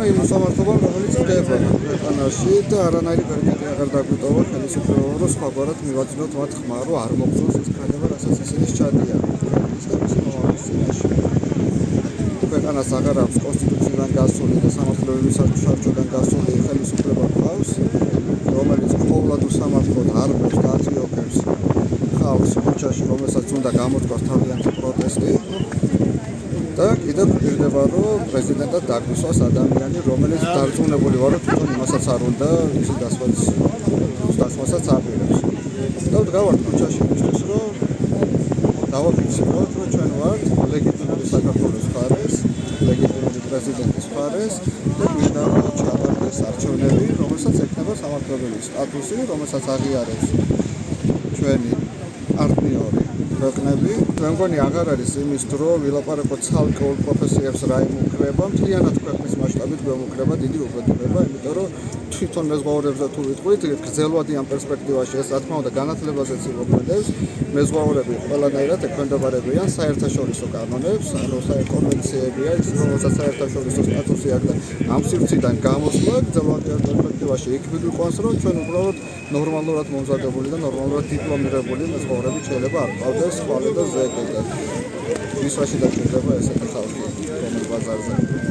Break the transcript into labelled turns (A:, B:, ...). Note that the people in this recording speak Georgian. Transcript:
A: იმ სამართლებამ, რომელიც ხდება ქვეყანაში და არანაირი პერიметრი აღარ დაგვიტოვა ხელისუფლებამ, რომ სხვაგვარად მივაძინოთ მათ ხმა, რომ არ მოგწონს ეს ქანება, რასაც ისინი სჭადიან. ქვეყანას აღარ აქვს კონსტიტუციიდან გასული და სამართლებრივი საერთაშორისოდან გასული ხელისუფლება ყავს, რომელიც ყოველად უსამართლოდ არმევს და აწიოქებს ხალხს ქუჩაში, რომელსაც უნდა გამოწყოს თავიანთი პროტესტი. და კიდევ გვირდება, რომ პრეზიდენტად დაგვისვას ადამიანი, რომელიც დარწმუნებული ვარ, რომ თვითონ იმასაც არ უნდა მისი დასვასაც აპირებს. და ვდგავართ ქუჩაში იმისთვის, რომ დავაფიქსიროთ, რომ ჩვენ ვართ ლეგიტიმური საქართველოს მხარეს, ლეგიტიმური პრეზიდენტის მხარეს და გვინდა რომ ჩატარდეს არჩევნები, რომელსაც ექნება სამართლებრივი სტატუსი, რომელსაც აღიარებს ჩვენი პარტნიორი ქვეყნები. მე მგონი აღარ არის იმის დრო ვილაპარაკოთ ცალკეულ პროფესიებს რა იმუქრება, მთლიანად ქვეყნის მასშტაბით გვემუქრება დიდი უბედურება, იმიტომ რომ თვითონ მეზღვაურებზე თუ ვიტყვით, გრძელვადი ამ პერსპექტივაში ეს რა თქმა უნდა განათლებაზეც იმოქმედებს. მეზღვაურები ყველანაირად ექვემდებარებიან საერთაშორისო კანონებს, ანუ კონვენციებია, ის რომელსაც საერთაშორისო სტატუსი აქვს და ამ სივრციდან გამოსვლა გრძელვადი პერსპექტივაში იქ მიგვიყვანს, რომ ჩვენ უბრალოდ ნორმალურად მომზადებული და ნორმალურად დიპლომირებული მეზღვაურები შეიძლება არ ყავდეს ხვალე და ზეკი და ისვაში დაჭირდება ესეთი ხალხი რომელ ბაზარზე.